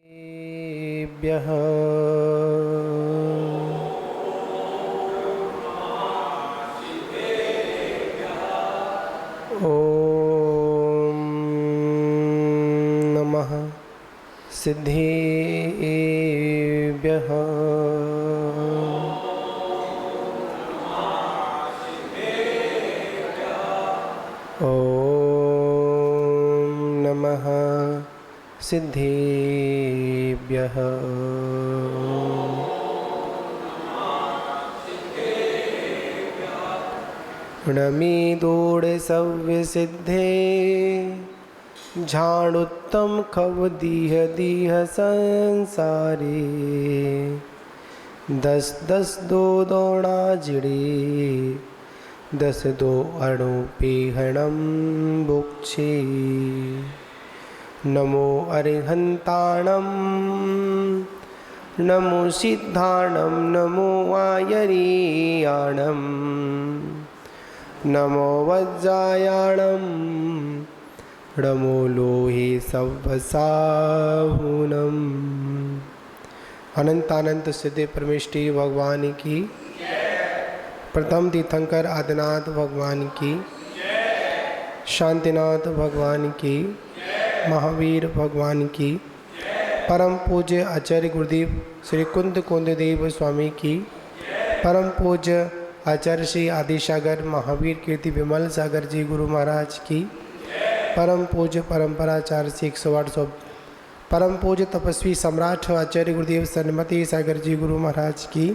सिद्धेभ्यः ॐ नमः सिद्धेभ्यः ॐ नमः सिद्धेभ्यः णमीदोडसव्यसिद्धे झाणुत्तम खव दीह दीह संसारे दस दस दो दौड़ा जिड़े दस दो अणुपेहणम बुक्षे नमो अरिहंताणम नमो सिद्धाणम नमो आयरीयाणम नमो वज्रायाणम नमो लोहे सव्वसाहुनम। अनंत अनंत सिद्धे परमेष्टि भगवान की, प्रथम तीर्थंकर आदिनाथ भगवान की, शांतिनाथ भगवान की, महावीर भगवान की, परम पूज्य आचार्य गुरुदेव श्री कुंद कुंददेव स्वामी की, परम पूज्य आचार्य श्री आदिसागर महावीर कीर्ति विमल सागर जी गुरु महाराज की, परम पूज्य परंपराचार्य श्री 108 परम पूज्य तपस्वी सम्राट आचार्य गुरुदेव सन्मति सागर जी गुरु महाराज की,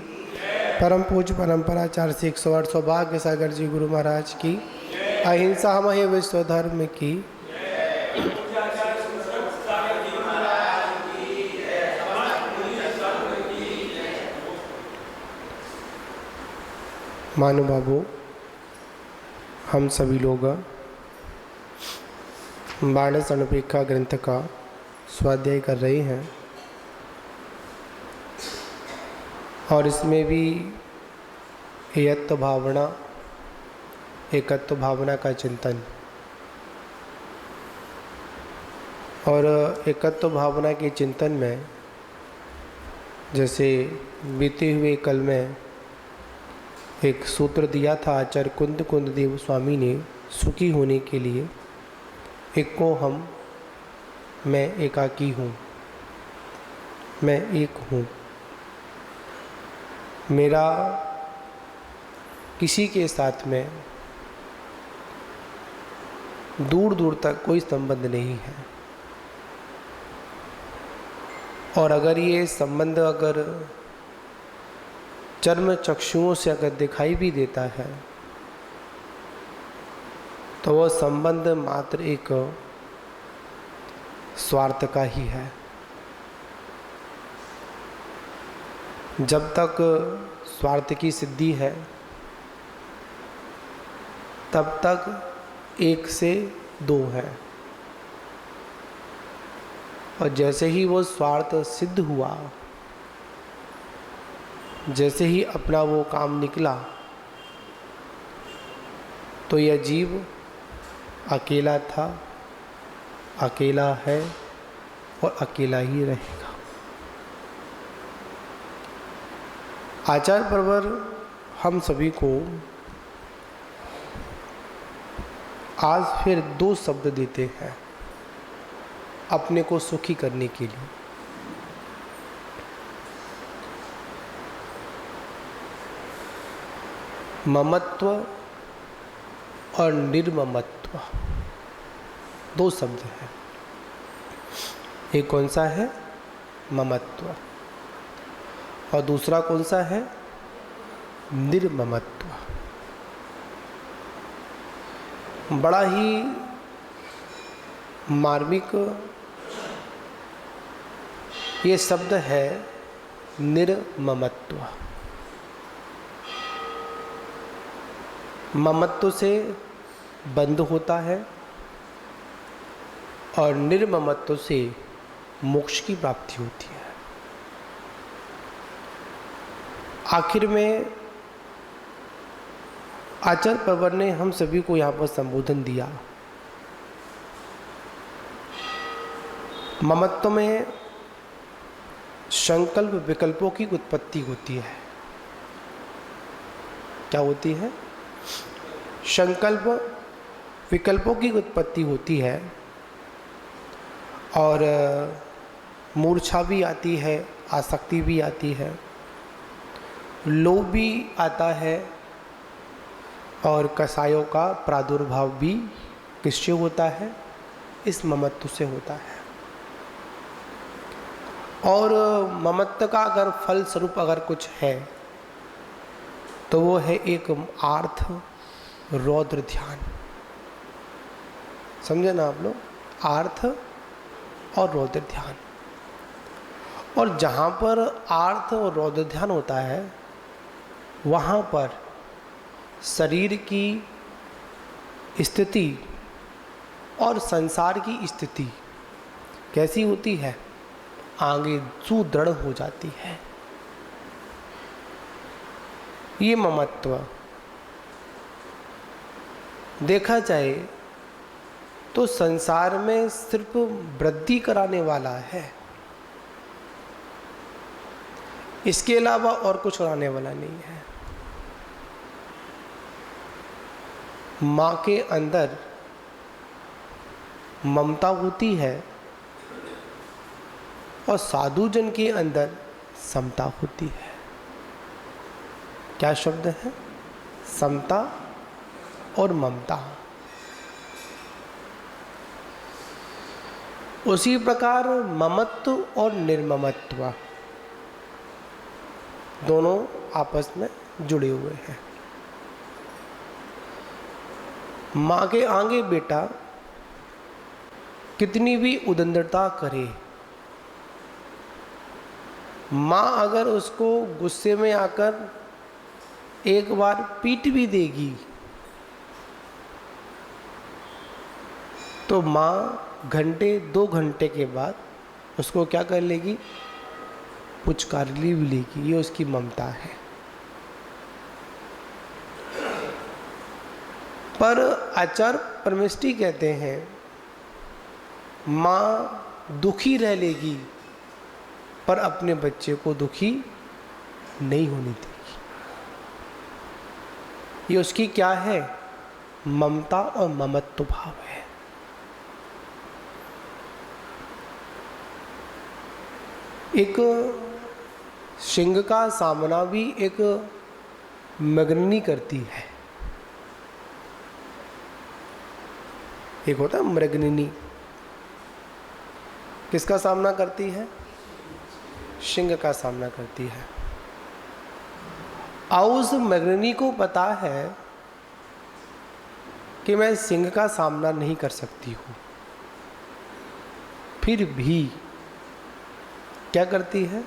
परम पूज्य परंपराचार्य श्री 108 सौभाग्य सागर जी गुरु महाराज की, अहिंसा महे विश्व धर्म की, महानुभावों, हम सभी लोग बाणस अनुपेक्षा ग्रंथ का स्वाध्याय कर रहे हैं और इसमें भी एकत्व भावना का चिंतन और एकत्व भावना के चिंतन में जैसे बीते हुए कल में एक सूत्र दिया था आचार्य कुंद कुंददेव स्वामी ने सुखी होने के लिए। एक को हम, मैं एकाकी हूँ, मैं एक हूँ, मेरा किसी के साथ में दूर दूर तक कोई संबंध नहीं है और अगर ये संबंध अगर चर्म चक्षुओं से अगर दिखाई भी देता है तो वह संबंध मात्र एक स्वार्थ का ही है। जब तक स्वार्थ की सिद्धि है तब तक एक से दो है और जैसे ही वो स्वार्थ सिद्ध हुआ, जैसे ही अपना वो काम निकला तो यह जीव अकेला था, अकेला है और अकेला ही रहेगा। आचार्य परवर हम सभी को आज फिर दो शब्द देते हैं अपने को सुखी करने के लिए। ममत्व और निर्ममत्व, दो शब्द हैं। एक कौन सा है? ममत्व, और दूसरा कौन सा है? निर्ममत्व। बड़ा ही मार्मिक ये शब्द है निर्ममत्व। ममत्व से बंध होता है और निर्ममत्व से मोक्ष की प्राप्ति होती है। आखिर में आचार्य परवर ने हम सभी को यहाँ पर संबोधन दिया। ममत्व में संकल्प विकल्पों की उत्पत्ति होती है। क्या होती है? संकल्प विकल्पों की उत्पत्ति होती है और मूर्छा भी आती है, आसक्ति भी आती है, लोभ भी आता है और कसायों का प्रादुर्भाव भी किससे होता है? इस ममत्व से होता है। और ममत्व का अगर फल स्वरूप अगर कुछ है तो वो है एक आर्थ रौद्र ध्यान। समझे ना आप लोग? आर्थ और रौद्र ध्यान। और जहाँ पर आर्थ और रौद्र ध्यान होता है वहाँ पर शरीर की स्थिति और संसार की स्थिति कैसी होती है? आगे सुदृढ़ हो जाती है। ये ममत्व देखा जाए तो संसार में सिर्फ वृद्धि कराने वाला है, इसके अलावा और कुछ कराने वाला नहीं है। माँ के अंदर ममता होती है और साधु जन के अंदर समता होती है। क्या शब्द है? समता और ममता। उसी प्रकार ममत्व और निर्ममत्व दोनों आपस में जुड़े हुए हैं। माँ के आगे बेटा कितनी भी उदंडता करे, माँ अगर उसको गुस्से में आकर एक बार पीट भी देगी तो माँ घंटे 2 घंटे के बाद उसको क्या कर लेगी? पुचकार भी लेगी। ये उसकी ममता है। पर आचार्य परमेष्ठी कहते हैं माँ दुखी रह लेगी पर अपने बच्चे को दुखी नहीं होने देगी। ये उसकी क्या है? ममता और ममत्व भाव है। एक सिंह का सामना भी एक मृगनी करती है। एक होता है मृगनी, किसका सामना करती है? सिंह का सामना करती है। और उस मृगनी को पता है कि मैं सिंह का सामना नहीं कर सकती हूँ, फिर भी क्या करती है?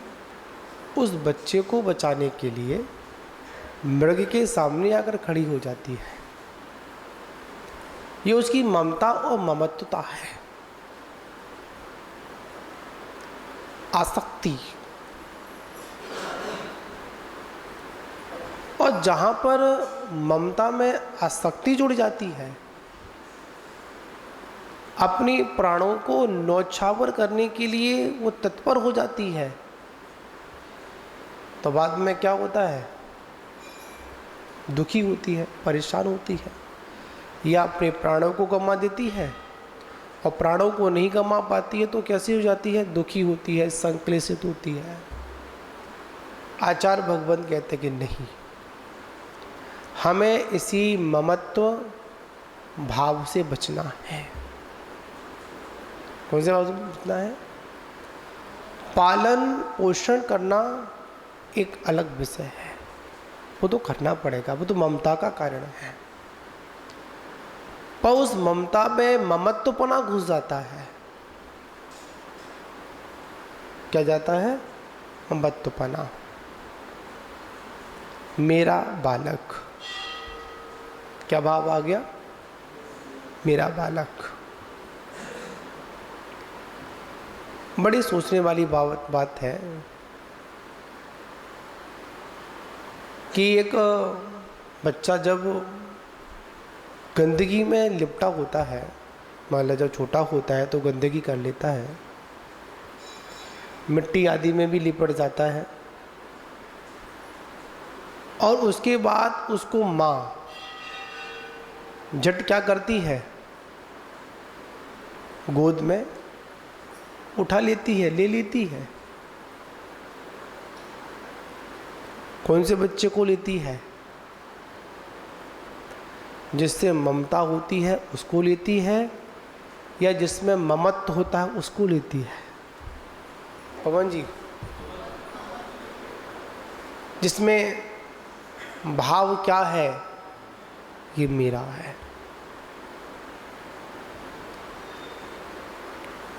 उस बच्चे को बचाने के लिए मृग के सामने आकर खड़ी हो जाती है। ये उसकी ममता और ममत्वता है, आसक्ति। और जहाँ पर ममता में आसक्ति जुड़ जाती है, अपनी प्राणों को न्यौछावर करने के लिए वो तत्पर हो जाती है, तो बाद में क्या होता है? दुखी होती है, परेशान होती है, या अपने प्राणों को गंवा देती है। और प्राणों को नहीं गंवा पाती है तो कैसी हो जाती है? दुखी होती है, संक्लेशित होती है। आचार्य भगवंत कहते कि नहीं, हमें इसी ममत्व भाव से बचना है। कौन से भाव से बचना है? पालन पोषण करना एक अलग विषय है, वो तो करना पड़ेगा, वो तो ममता का कारण है। पर उस ममता में ममत्वपना घुस जाता है। क्या जाता है? ममत्वपना। मेरा बालक, क्या भाव आ गया? मेरा बालक। बड़ी सोचने वाली बात है कि एक बच्चा जब गंदगी में लिपटा होता है, मान लो जब छोटा होता है तो गंदगी कर लेता है, मिट्टी आदि में भी लिपट जाता है। और उसके बाद उसको माँ झट क्या करती है, गोद में उठा लेती है, ले लेती है। कौन से बच्चे को लेती है? जिससे ममता होती है उसको लेती है, या जिसमें ममत्व होता है उसको लेती है? पवन जी, जिसमें भाव क्या है, ये मेरा है।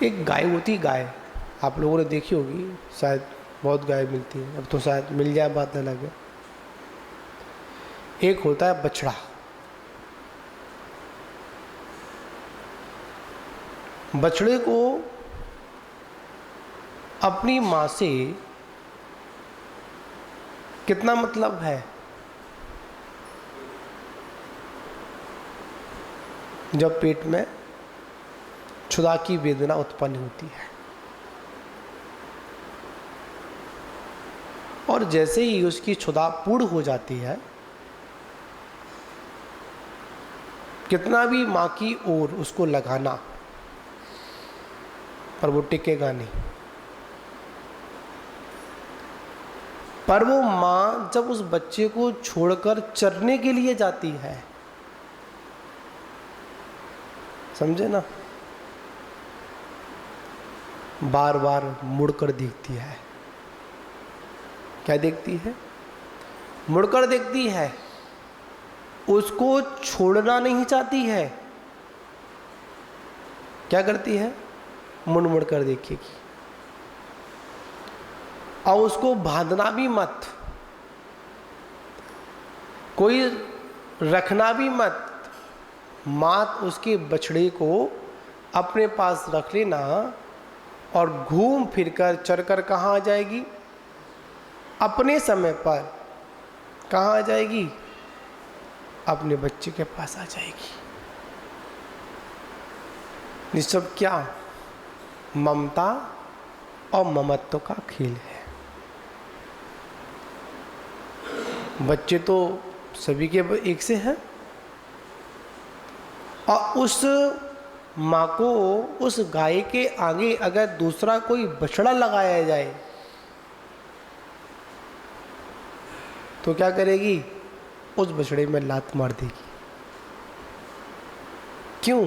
एक गाय होती, गाय आप लोगों ने देखी होगी शायद, बहुत गाय मिलती है, अब तो शायद मिल जाए बात अलग है। एक होता है बछड़ा, बछड़े को अपनी माँ से कितना मतलब है? जब पेट में क्षुधा की वेदना उत्पन्न होती है, और जैसे ही उसकी क्षुधा पूर्ण हो जाती है, कितना भी माँ की ओर उसको लगाना, पर वो टिकेगा नहीं। पर वो माँ जब उस बच्चे को छोड़कर चरने के लिए जाती है, समझे ना, बार बार मुड़कर देखती है। क्या देखती है? मुड़कर देखती है, उसको छोड़ना नहीं चाहती है। क्या करती है? मुड़ मुड़ कर देखेगी, और उसको बांधना भी मत, कोई रखना भी मत। मात उसके बछड़े को अपने पास रख लेना, और घूम फिरकर चरकर कहाँ आ जाएगी? अपने समय पर कहाँ आ जाएगी? अपने बच्चे के पास आ जाएगी। ये सब क्या? ममता और ममत्व का खेल है। बच्चे तो सभी के एक से हैं, और उस माँ को, उस गाय के आगे अगर दूसरा कोई बछड़ा लगाया जाए तो क्या करेगी? उस बछड़े में लात मार देगी। क्यों?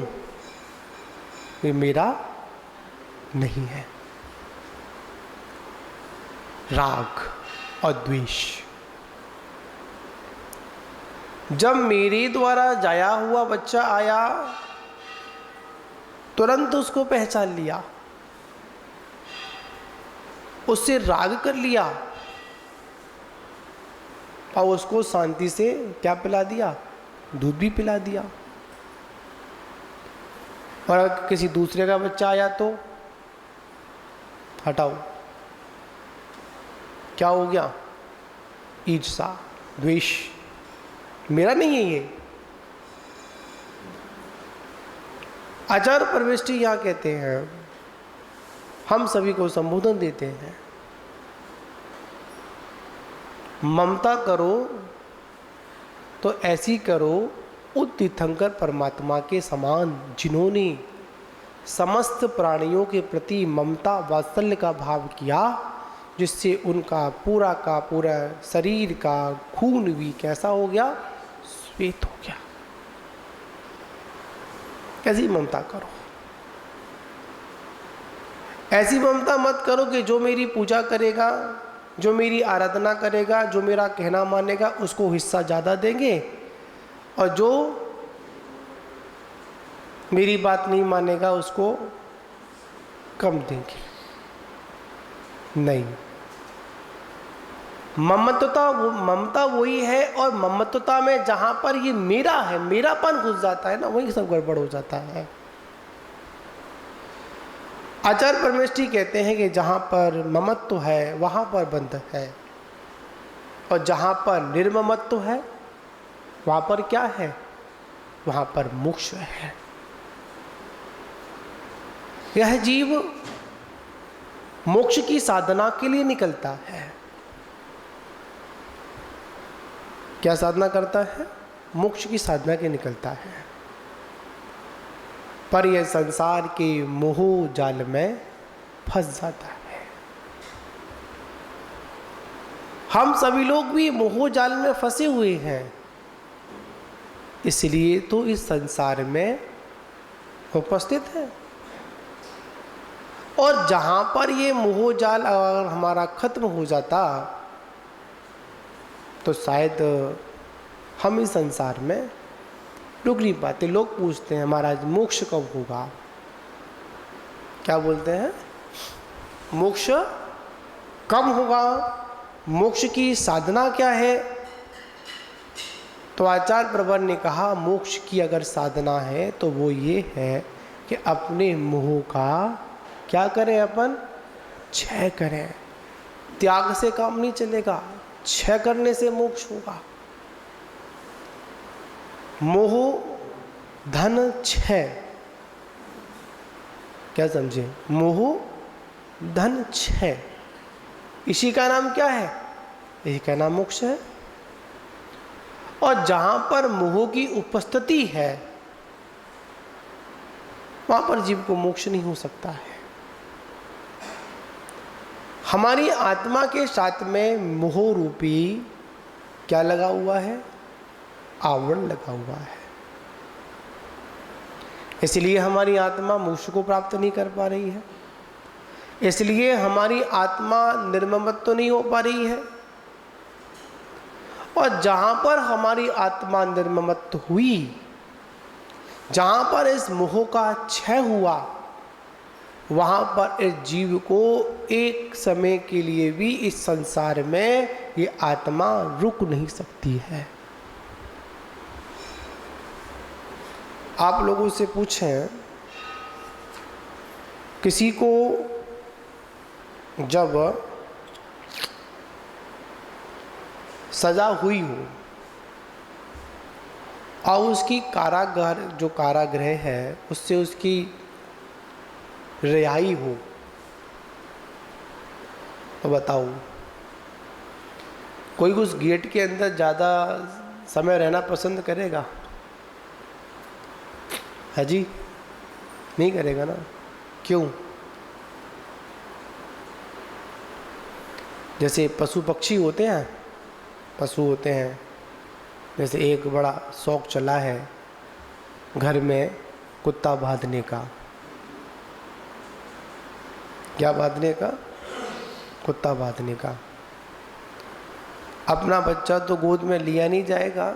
ये मेरा नहीं है। राग और द्वेष। जब मेरे द्वारा जाया हुआ बच्चा आया, तुरंत उसको पहचान लिया, उससे राग कर लिया, और उसको शांति से क्या पिला दिया? दूध भी पिला दिया। और अगर किसी दूसरे का बच्चा आया तो हटाओ, क्या हो गया? ईर्ष्या, द्वेष, मेरा नहीं है ये। आचार्य परमेष्ठी यहाँ कहते हैं, हम सभी को संबोधन देते हैं, ममता करो तो ऐसी करो उस तीर्थंकर परमात्मा के समान, जिन्होंने समस्त प्राणियों के प्रति ममता वात्सल्य का भाव किया, जिससे उनका पूरा का पूरा शरीर का खून भी कैसा हो गया? श्वेत हो गया। ऐसी ममता करो। ऐसी ममता मत करो कि जो मेरी पूजा करेगा, जो मेरी आराधना करेगा, जो मेरा कहना मानेगा, उसको हिस्सा ज़्यादा देंगे, और जो मेरी बात नहीं मानेगा उसको कम देंगे। नहीं, ममता वही है, और ममत्वता में जहां पर ये मेरा है, मेरापन घुस जाता है ना, वही सब गड़बड़ हो जाता है। आचार्य परमेष्ठी कहते हैं कि जहां पर ममत्व है वहां पर बंध है, और जहां पर निर्ममत्व है वहां पर क्या है? वहां पर मोक्ष है। यह जीव मोक्ष की साधना के लिए निकलता है। क्या साधना करता है? मोक्ष की साधना के निकलता है, पर यह संसार के मोह जाल में फंस जाता है। हम सभी लोग भी मोह जाल में फंसे हुए हैं, इसलिए तो इस संसार में उपस्थित है। और जहां पर ये मोह जाल अगर हमारा खत्म हो जाता तो शायद हम इस संसार में रुक नहीं पाते। लोग पूछते हैं महाराज मोक्ष कब होगा? क्या बोलते हैं? मोक्ष कब होगा? मोक्ष की साधना क्या है? तो आचार्य प्रवर ने कहा मोक्ष की अगर साधना है तो वो ये है कि अपने मोह का क्या करें? अपन क्षय करें। त्याग से काम नहीं चलेगा, क्षय करने से मोक्ष होगा। मोह धन क्षय, क्या समझे? मोह धन क्षय, इसी का नाम क्या है? इसी का नाम मोक्ष है। और जहां पर मोह की उपस्थिति है वहां पर जीव को मोक्ष नहीं हो सकता है। हमारी आत्मा के साथ में मोह रूपी क्या लगा हुआ है? आवरण लगा हुआ है। इसलिए हमारी आत्मा मोक्ष को प्राप्त नहीं कर पा रही है, इसलिए हमारी आत्मा निर्ममत्व तो नहीं हो पा रही है। और जहां पर हमारी आत्मा निर्ममत्व हुई, जहां पर इस मोह का क्षय हुआ, वहां पर इस जीव को एक समय के लिए भी इस संसार में ये आत्मा रुक नहीं सकती है। आप लोगों से पूछें, किसी को जब सजा हुई हो और उसकी कारागार जो कारागृह है उससे उसकी रिहाई हो, तो बताओ कोई उस गेट के अंदर ज़्यादा समय रहना पसंद करेगा? है जी? नहीं करेगा ना। क्यों? जैसे पशु पक्षी होते हैं, पशु होते हैं, जैसे एक बड़ा शौक चला है घर में कुत्ता बांधने का। क्या बांधने का? कुत्ता बांधने का। अपना बच्चा तो गोद में लिया नहीं जाएगा,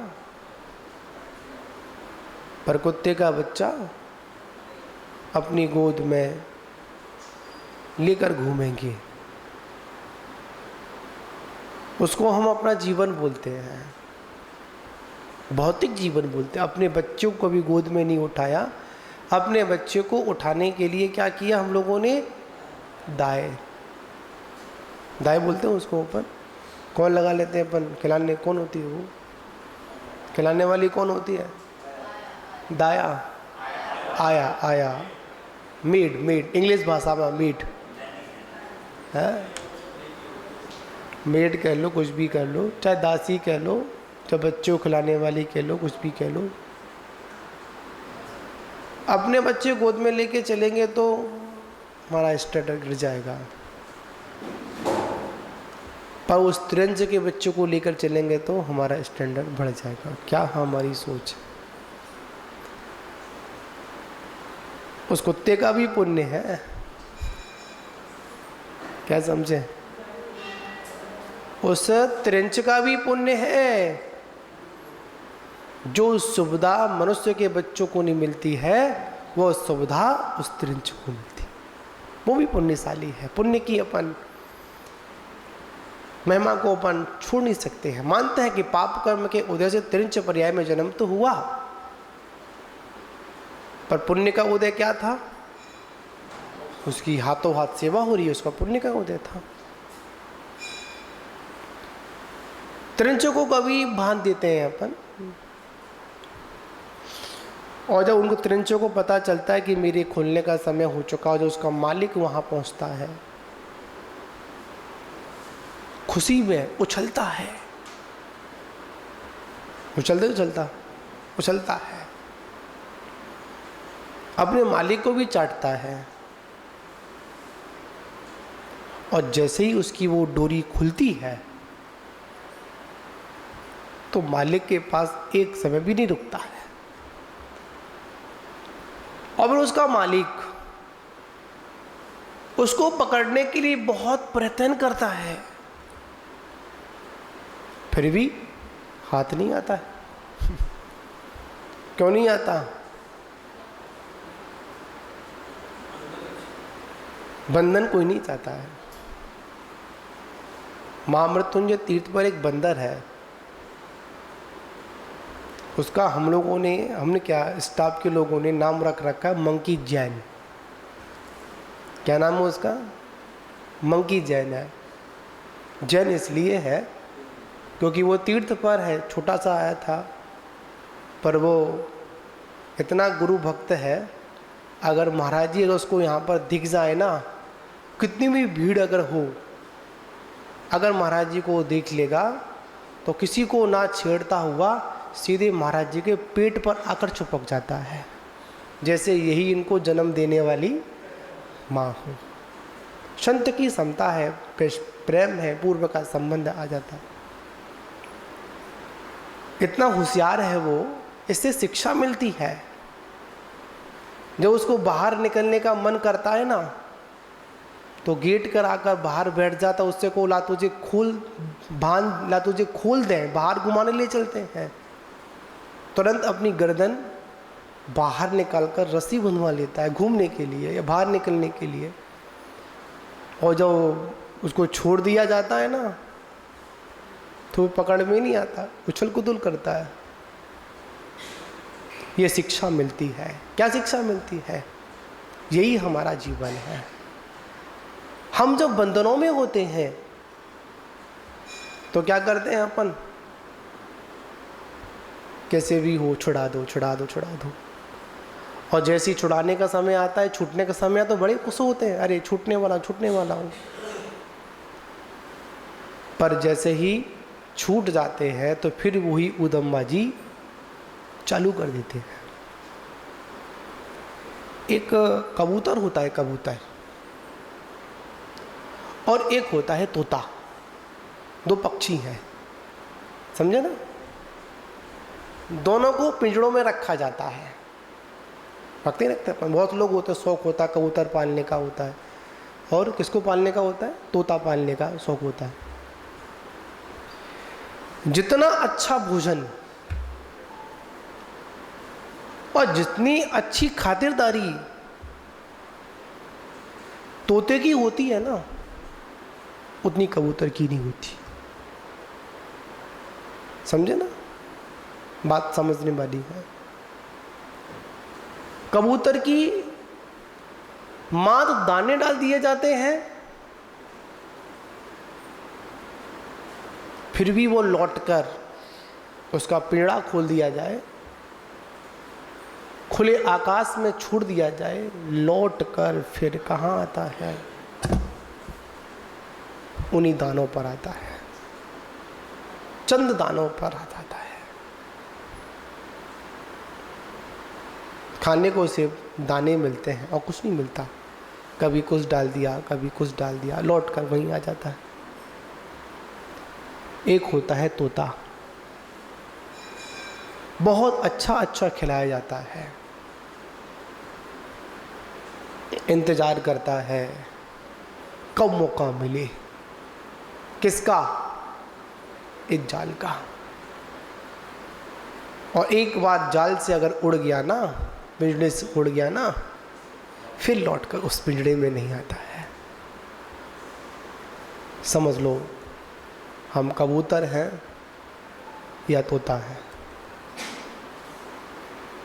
पर कुत्ते का बच्चा अपनी गोद में लेकर घूमेंगे। उसको हम अपना जीवन बोलते हैं, भौतिक जीवन बोलते हैं। अपने बच्चों को भी गोद में नहीं उठाया, अपने बच्चे को उठाने के लिए क्या किया हम लोगों ने? दाएं बोलते हैं उसको। अपन कौन लगा लेते हैं? अपन खिलाने कौन होती है? वो खिलाने वाली कौन होती है? दाया, आया, मेड, इंग्लिश भाषा में मेड है। मेड कह लो, कुछ भी कह लो, चाहे दासी कह लो, चाहे बच्चों को खिलाने वाली कह लो, कुछ भी कह लो। अपने बच्चे गोद में लेके चलेंगे तो हमारा स्टैंडर्ड गिर जाएगा, पर उस तिरंज के बच्चों को लेकर चलेंगे तो हमारा स्टैंडर्ड बढ़ जाएगा। क्या हमारी सोच? उस कुत्ते का भी पुण्य है, क्या समझे? उस त्रिंच का भी पुण्य है। जो सुविधा मनुष्य के बच्चों को नहीं मिलती है, वो सुविधा उस त्रिंच को मिलती है, वो भी पुण्यशाली है। पुण्य की अपन महिमा को अपन छोड़ नहीं सकते हैं। मानते हैं कि पाप कर्म के उदय से त्रिंच पर्याय में जन्म तो हुआ, पर पुण्य का उदय क्या था? उसकी हाथों हाथ सेवा हो रही है, उसका पुण्य का उदय था। त्रिंचों को कभी बांध देते हैं अपन, और जब उनको त्रिंचों को पता चलता है कि मेरे खुलने का समय हो चुका है, जो उसका मालिक वहां पहुंचता है खुशी में उछलता है, उछलता है, अपने मालिक को भी चाटता है। और जैसे ही उसकी वो डोरी खुलती है तो मालिक के पास एक समय भी नहीं रुकता है, और फिर उसका मालिक उसको पकड़ने के लिए बहुत प्रयत्न करता है, फिर भी हाथ नहीं आता है। क्यों नहीं आता? बंधन कोई नहीं चाहता है। महामृत्युंजय तीर्थ पर एक बंदर है, उसका हमने क्या स्टाफ के लोगों ने नाम रख रखा है मंकी जैन। क्या नाम है उसका? मंकी जैन है। जैन इसलिए है क्योंकि वो तीर्थ पर है, छोटा सा आया था, पर वो इतना गुरु भक्त है, अगर महाराज जी अगर उसको यहाँ पर दिख जाए ना, कितनी भी भीड़ अगर हो, अगर महाराज जी को देख लेगा तो किसी को ना छेड़ता हुआ सीधे महाराज जी के पेट पर आकर चिपक जाता है, जैसे यही इनको जन्म देने वाली माँ हो। संत की समता है, प्रेम है, पूर्व का संबंध आ जाता है। इतना होशियार है वो, इससे शिक्षा मिलती है। जब उसको बाहर निकलने का मन करता है ना, तो गेट कर आकर बाहर बैठ जाता, उससे को ला तुझे खोल दें, बाहर घुमाने ले चलते हैं, तुरंत अपनी गर्दन बाहर निकालकर रस्सी बंधवा लेता है घूमने के लिए या बाहर निकलने के लिए। और जब उसको छोड़ दिया जाता है ना, तो पकड़ में नहीं आता, उछल कूदल करता है। ये शिक्षा मिलती है। क्या शिक्षा मिलती है? यही हमारा जीवन है। हम जब बंधनों में होते हैं तो क्या करते हैं अपन? कैसे भी हो छुड़ा दो, छुड़ा दो, छुड़ा दो। और जैसे ही छुड़ाने का समय आता है, छूटने का समय आता है, तो बड़े खुश होते हैं, अरे छूटने वाला हूँ। पर जैसे ही छूट जाते हैं तो फिर वही उदमबाजी चालू कर देते हैं। एक कबूतर होता है, कबूतर, और एक होता है तोता। दो पक्षी हैं, समझे ना? दोनों को पिंजड़ों में रखा जाता है, रखते हैं। बहुत लोग होते हैं, शौक होता है कबूतर पालने का होता है, और किसको पालने का होता है? तोता पालने का शौक होता है। जितना अच्छा भोजन और जितनी अच्छी खातिरदारी तोते की होती है ना, उतनी कबूतर की नहीं होती। समझे ना? बात समझने वाली है। कबूतर की मां तो दाने डाल दिए जाते हैं, फिर भी वो लौटकर उसका पिंजड़ा खोल दिया जाए, खुले आकाश में छोड़ दिया जाए, लौटकर फिर कहाँ आता है? उन्हीं दानों पर आता है, चंद दानों पर आ जाता है। खाने को सिर्फ दाने मिलते हैं और कुछ नहीं मिलता। कभी कुछ डाल दिया, कभी कुछ डाल दिया, लौट कर वहीं आ जाता है। एक होता है तोता, बहुत अच्छा खिलाया जाता है, इंतजार करता है कब मौका मिले। किसका? इस जाल का। और एक बार जाल से अगर उड़ गया ना, पिंजड़े से उड़ गया ना, फिर लौटकर उस पिंजड़े में नहीं आता है। समझ लो, हम कबूतर हैं या तोता है।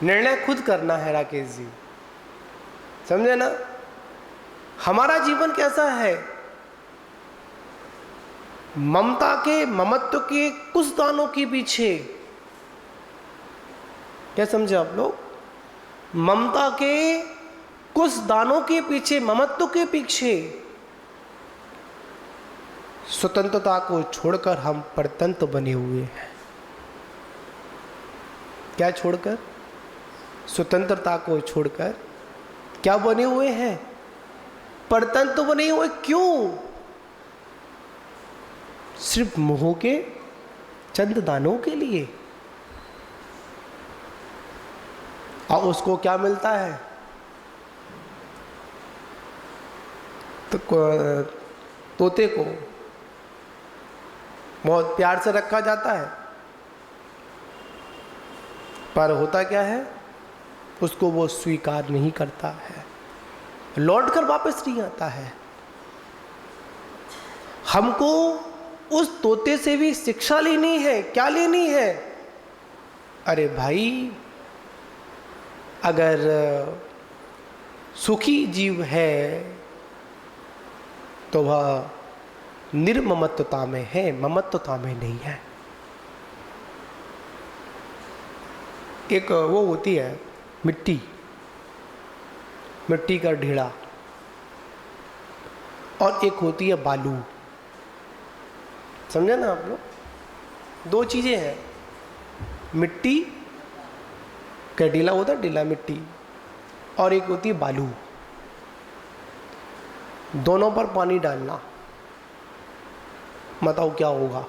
निर्णय खुद करना है राकेश जी, समझे ना? हमारा जीवन कैसा है? ममता के, ममत्व के कुछ दानों के पीछे, क्या समझे आप लोग? ममता के कुछ दानों के पीछे, ममत्व के पीछे स्वतंत्रता को छोड़कर हम परतंत्र बने हुए हैं। क्या छोड़कर? स्वतंत्रता को छोड़कर क्या बने हुए हैं? परतंत्र बने हुए। क्यों? सिर्फ मोह के चंद दानों के लिए। और उसको क्या मिलता है? तो तोते को बहुत प्यार से रखा जाता है, पर होता क्या है? उसको वो स्वीकार नहीं करता है, लौट कर वापस नहीं आता है। हमको उस तोते से भी शिक्षा लेनी है। क्या लेनी है? अरे भाई, अगर सुखी जीव है तो वह निर्ममत्वता में है, ममत्वता में नहीं है। एक वो होती है मिट्टी, मिट्टी का ढेड़ा, और एक होती है बालू। समझे ना आप लोग? दो चीजें हैं। मिट्टी का ढीला होता है, ढीला मिट्टी, और एक होती है बालू। दोनों पर पानी डालना, बताओ क्या होगा?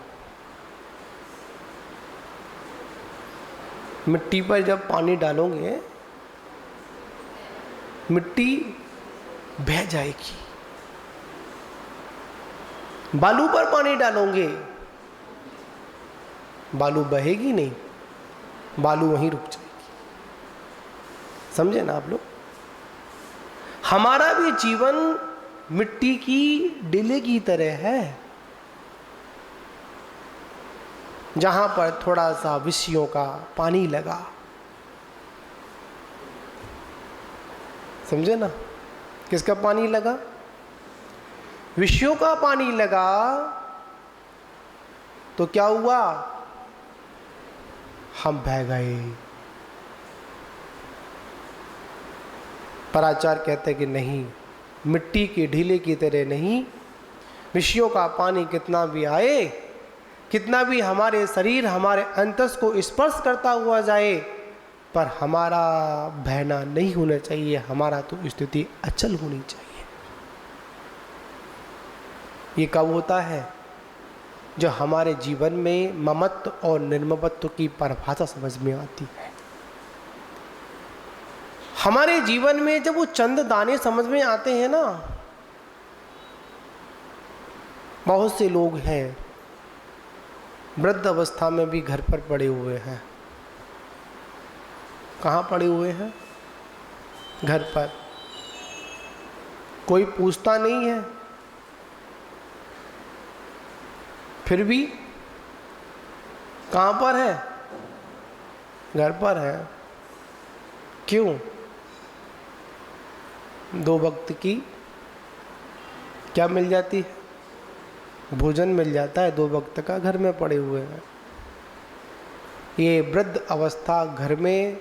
मिट्टी पर जब पानी डालोगे, मिट्टी बह जाएगी। बालू पर पानी डालोगे, बालू बहेगी नहीं, बालू वहीं रुक जाएगी। समझे ना आप लोग? हमारा भी जीवन मिट्टी की ढीले की तरह है, जहां पर थोड़ा सा विषयों का पानी लगा। समझे ना? किसका पानी लगा? विषयों का पानी लगा तो क्या हुआ? हम बह गए। पर आचार्य कहते कि नहीं, मिट्टी के ढीले की तरह नहीं। विषयों का पानी कितना भी आए, कितना भी हमारे शरीर, हमारे अंतस को स्पर्श करता हुआ जाए, पर हमारा बहना नहीं होना चाहिए। हमारा तो स्थिति अचल होनी चाहिए। ये कब होता है? जो हमारे जीवन में ममत्व और निर्ममत्व की परिभाषा समझ में आती है। हमारे जीवन में जब वो चंद दाने समझ में आते हैं ना, बहुत से लोग हैं वृद्ध अवस्था में भी घर पर पड़े हुए हैं। कहाँ पड़े हुए हैं? घर पर। कोई पूछता नहीं है, फिर भी कहाँ पर है? घर पर है। क्यों? दो वक्त की क्या मिल जाती है? भोजन मिल जाता है। दो वक्त का घर में पड़े हुए हैं। ये वृद्ध अवस्था घर में,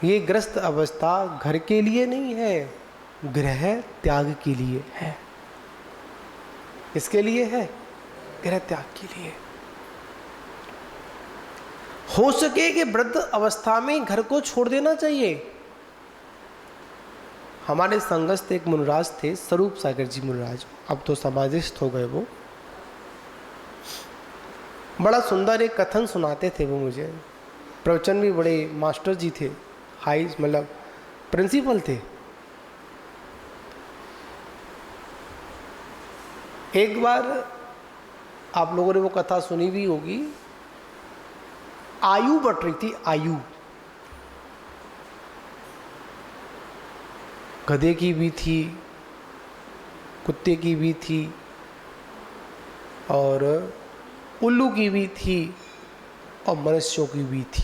ये ग्रस्त अवस्था घर के लिए नहीं है, गृह त्याग के लिए है। किसके लिए है? गृह त्याग के लिए। हो सके कि वृद्ध अवस्था में घर को छोड़ देना चाहिए। हमारे संगस्थ एक मुनिराज थे, स्वरूप सागर जी मुनिराज, अब तो समाधिस्थ हो गए। वो बड़ा सुंदर एक कथन सुनाते थे वो मुझे। प्रवचन भी बड़े मास्टर जी थे, हाई मतलब प्रिंसिपल थे। एक बार आप लोगों ने वो कथा सुनी भी होगी। आयु बढ़ रही थी, आयु। गधे की भी थी, कुत्ते की भी थी, और उल्लू की भी थी, और मनुष्यों की भी थी।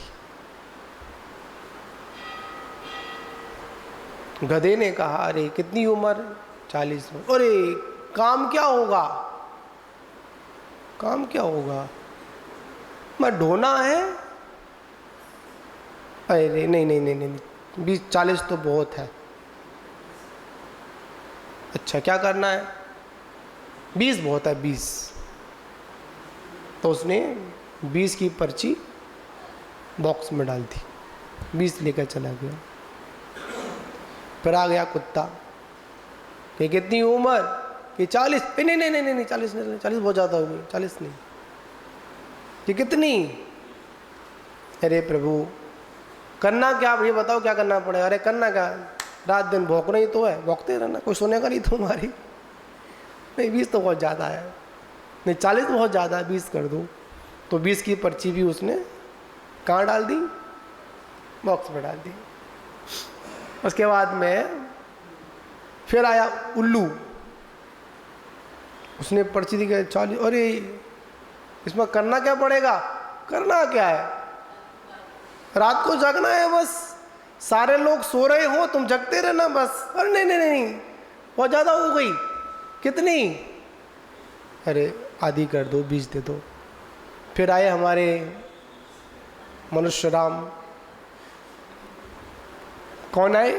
गधे ने कहा, अरे कितनी उम्र? 40। अरे काम क्या होगा? काम क्या होगा? मैं ढोना है। अरे नहीं नहीं नहीं नहीं, 20-40 तो बहुत है। अच्छा क्या करना है? 20 बहुत है, 20। तो उसने 20 की पर्ची बॉक्स में डाल दी, 20 लेकर चला गया। फिर आ गया कुत्ता कि कितनी उम्र, कि 40। नहीं नहीं नहीं नहीं 40 नहीं, 40 बहुत ज़्यादा हो गई, 40 नहीं। कि कितनी? अरे प्रभु करना क्या, ये बताओ क्या करना पड़ेगा? अरे करना क्या, रात दिन भौंकना ही तो है, भौंकते रहना, कोई सुनेगा नहीं तुम्हारी। नहीं 20 तो बहुत ज़्यादा है, नहीं 40 बहुत ज़्यादा है, 20 कर दो। तो 20 की पर्ची भी उसने कहाँ डाल दी? बॉक्स में डाल दी। उसके बाद में फिर आया उल्लू, उसने पर्ची दी 40। अरे इसमें करना क्या पड़ेगा? करना क्या है, रात को जगना है बस, सारे लोग सो रहे हो तुम जगते रहना बस। अरे नहीं नहीं नहीं बहुत ज़्यादा हो गई। कितनी? अरे आधी कर दो, 20 दे दो। फिर आए हमारे मनुष्य राम। कौन आए?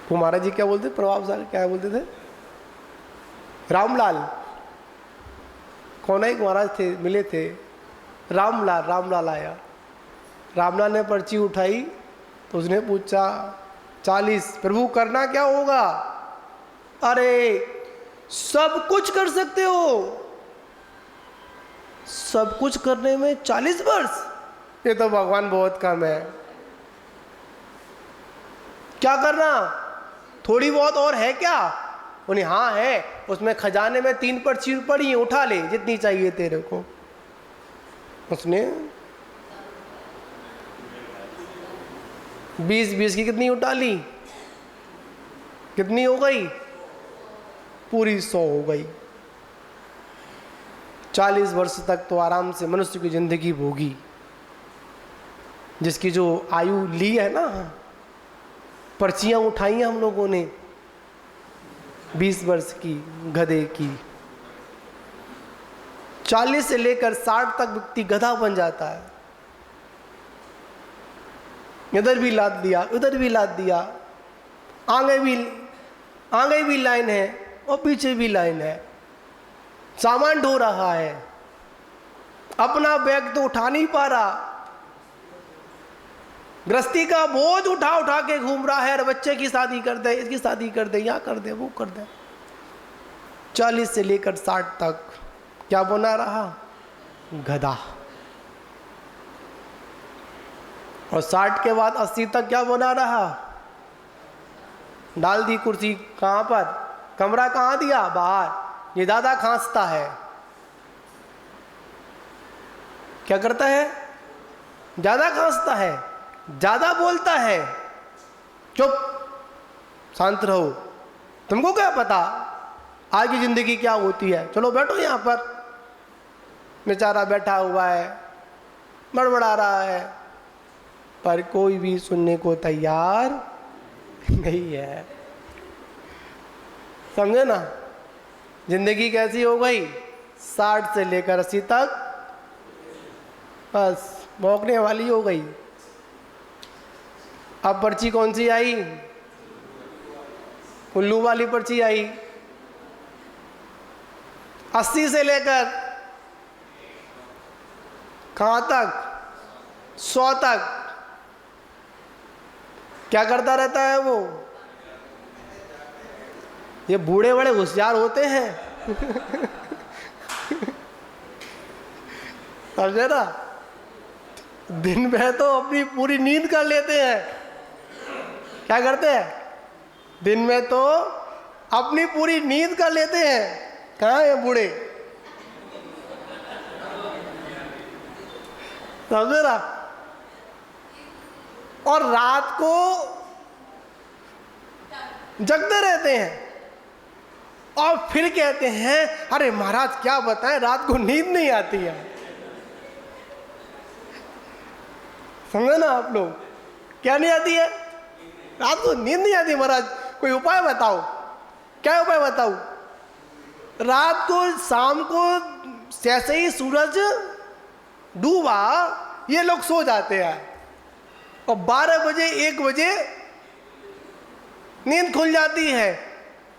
वो महाराज जी क्या बोलते, प्रभावशाली क्या बोलते थे? रामलाल। कौन एक महाराज थे, मिले थे, रामलाल। रामलाल आया, रामलाल ने पर्ची उठाई तो उसने पूछा 40। प्रभु करना क्या होगा? अरे सब कुछ कर सकते हो, सब कुछ करने में 40 वर्ष, ये तो भगवान बहुत कम है। क्या करना? थोड़ी बहुत और है क्या? उन्हें हाँ है, उसमें खजाने में 3 पर्ची पड़ी है, उठा ले जितनी चाहिए तेरे को। उसने 20 की कितनी उठा ली? कितनी हो गई? पूरी 100 हो गई। 40 वर्ष तक तो आराम से मनुष्य की जिंदगी भोगी, जिसकी जो आयु ली है ना, पर्चियां उठाई हैं हम लोगों ने 20 वर्ष की गधे की। 40 से लेकर 60 तक व्यक्ति गधा बन जाता है। इधर भी लाद दिया, उधर भी लाद दिया, आगे भी लाइन है और पीछे भी लाइन है। सामान ढो रहा है, अपना बैग तो उठा नहीं पा रहा, गृहस्थी का बोझ उठा उठा के घूम रहा है। अरे बच्चे की शादी कर दे, इसकी शादी कर दे, या कर दे, वो कर दे। 40 से लेकर 60 तक क्या बना रहा? गधा। और 60 के बाद 80 तक क्या बना रहा? डाल दी कुर्सी। कहाँ पर? कमरा कहाँ दिया? बाहर। ये दादा खांसता है, क्या करता है? ज्यादा खांसता है, ज्यादा बोलता है। चुप, शांत रहो, तुमको क्या पता आगे जिंदगी क्या होती है? चलो बैठो यहाँ पर। बेचारा बैठा हुआ है, बड़बड़ा रहा है, पर कोई भी सुनने को तैयार नहीं है। समझे ना? जिंदगी कैसी हो गई? 60 से लेकर 80 तक बस भौंकने वाली हो गई। अब पर्ची कौन सी आई? उल्लू वाली पर्ची आई। 80 से लेकर कहाँ तक? 100 तक क्या करता रहता है वो? ये बूढ़े बड़े होशियार होते हैं। समझे ना? दिन में तो अपनी पूरी नींद कर लेते हैं। क्या करते हैं? दिन में तो अपनी पूरी नींद कर लेते हैं। कहाँ है बूढ़े? समझे ना? और रात को जगते रहते हैं और फिर कहते हैं अरे महाराज क्या बताएं, रात को नींद नहीं आती है। समझे ना आप लोग? क्या नहीं आती है? रात को नींद नहीं आती महाराज, कोई उपाय बताओ। क्या उपाय बताओ? रात को शाम को जैसे ही सूरज डूबा ये लोग सो जाते हैं और 12 बजे 1 बजे नींद खुल जाती है।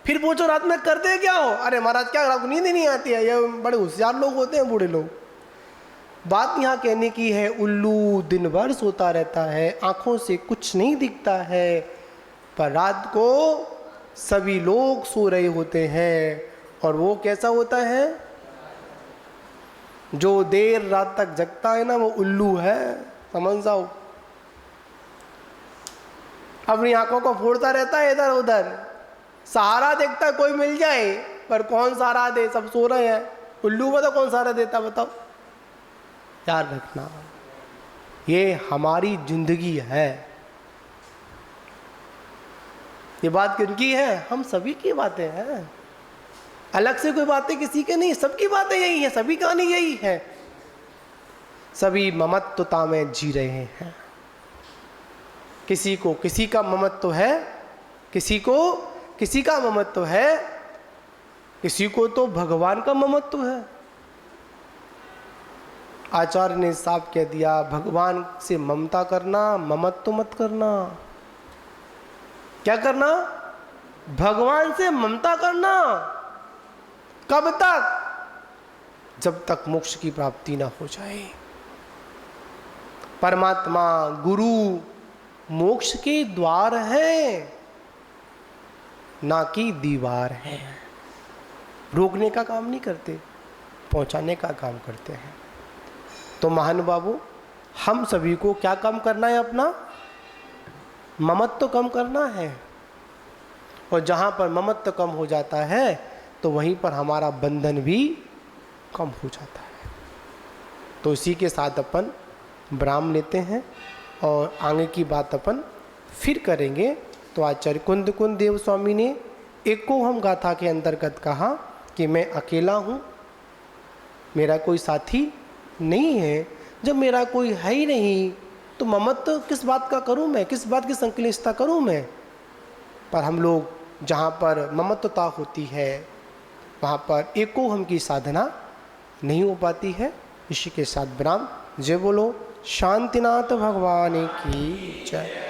फिर पूछो रात में करते क्या हो? अरे महाराज क्या रात को नींद ही नहीं आती है, ये बड़े होशियार लोग होते हैं, बूढ़े लोग। बात यहाँ कहने की है, उल्लू दिन भर सोता रहता है, आंखों से कुछ नहीं दिखता है, पर रात को सभी लोग सो रहे होते हैं। और वो कैसा होता है? जो देर रात तक जगता है ना, वो उल्लू है, समझ जाओ। अपनी आंखों को फोड़ता रहता है इधर उधर, सहारा देखता है कोई मिल जाए, पर कौन सहारा दे, सब सो रहे हैं। उल्लू को तो कौन सहारा देता, बताओ। याद रखना, ये हमारी जिंदगी है। ये बात किनकी है? हम सभी की बातें हैं, अलग से कोई बातें किसी के नहीं, सबकी बातें यही है, सभी कहानी यही है। सभी ममत्वता में जी रहे हैं। किसी को किसी का ममत्व है, किसी को किसी का ममत्व है, किसी को तो भगवान का ममत्व है। आचार्य ने साफ कह दिया, भगवान से ममता करना, ममत्व मत करना। क्या करना? भगवान से ममता करना। कब तक? जब तक मोक्ष की प्राप्ति ना हो जाए। परमात्मा गुरु मोक्ष के द्वार है, ना कि दीवार है। रोकने का काम नहीं करते, पहुंचाने का काम करते हैं। तो महानुभावों, हम सभी को क्या कम करना है? अपना ममत्व कम करना है। और जहाँ पर ममत्व कम हो जाता है तो वहीं पर हमारा बंधन भी कम हो जाता है। तो इसी के साथ अपन विराम लेते हैं और आगे की बात अपन फिर करेंगे। तो आचार्य कुंद देव स्वामी ने एको हम गाथा के अंतर्गत कहा कि मैं अकेला हूँ, मेरा कोई साथी नहीं है। जब मेरा कोई है ही नहीं तो ममत्व किस बात का करूँ मैं, किस बात की संकलिष्टता करूँ मैं। पर हम लोग जहाँ पर ममत्वता होती है वहाँ पर एको हम की साधना नहीं हो पाती है। इसी के साथ विराम। जय बोलो शांतिनाथ भगवान की जय।